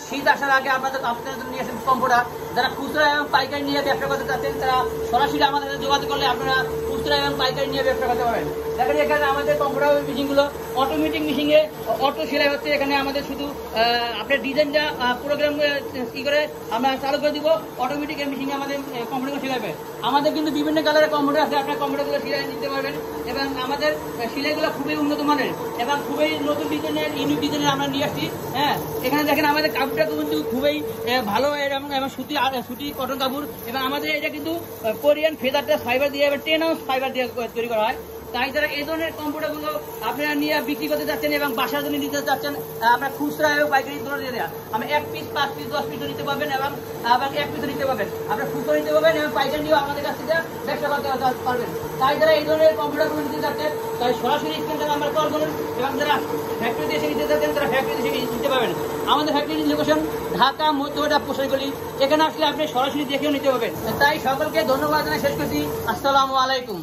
শীত আসার আগে আপনাদের নিয়ে আসেন কম্পিউটার। যারা খুচরা এবং পাইকারি নিয়ে ব্যবসা করতে চাচ্ছেন তারা সরাসরি আমাদের সাথে যোগাযোগ করলে আপনারা খুচরা এবং পাইকারি নিয়ে ব্যবসা করতে পারেন। দেখেন এখানে আমাদের কম্পিউটার মেশিন গুলো অটোমেটিক মেশিনে অটো সেলাই হচ্ছে। এখানে আমাদের শুধু আপনার ডিজাইনটা প্রোগ্রাম ই করে আমরা চালু করে দিব, অটোমেটিক মেশিনে আমাদের কম্পিউটার সেলাইবে। আমাদের কিন্তু বিভিন্ন কালারের কম্পিউটার আছে, আপনার কম্পিউটারগুলো সেলাই নিতে পারবেন এবং আমাদের সেলাইগুলো খুবই উন্নত মানের এবং খুবই নতুন ডিজাইনের ইউনিক ডিজাইনের আমরা নিয়ে আসছি। হ্যাঁ, এখানে দেখেন আমাদের কাপড়টা কিন্তু খুবই ভালো এবং সুতি কটন কাপড় এবং আমাদের এটা কিন্তু কোরিয়ান ফেদারটা ফাইবার দিয়ে 10 আউন্স ফাইবার দিয়ে তৈরি করা হয়। তাই যারা এই ধরনের কম্পিউটার গুলো আপনারা নিয়ে বিক্রি করতে চাচ্ছেন এবং বাসার জন্য নিতে চাচ্ছেন, আপনার খুচরা এবং পাইকারি দিয়ে দেওয়া আমি 1 পিস 5 পিস 10 পিসও নিতে পারবেন এবং 1 পিসও নিতে পারবেন। আপনার খুচরা নিতে পারবেন এবং পাইকারি নিয়েও আমাদের কাছ থেকে ব্যবসা করতে পারবেন। তাই যারা এই ধরনের কম্পিউটার গুলো নিতে চাচ্ছেন তাই সরাসরি স্ক্রিনে নাম্বার কল করুন এবং যারা ফ্যাক্টরিতে এসে নিতে চাচ্ছেন তারা ফ্যাক্টরিতে এসে নিতে পারবেন। আমাদের ফ্যাক্টরির লোকেশন ঢাকা মধ্যবাড্ডা পোশাকগলি। এখানে আসলে আপনি সরাসরি দেখেও নিতে পারবেন। তাই সকলকে ধন্যবাদ জানাই শেষ করছি। আসসালামু আলাইকুম।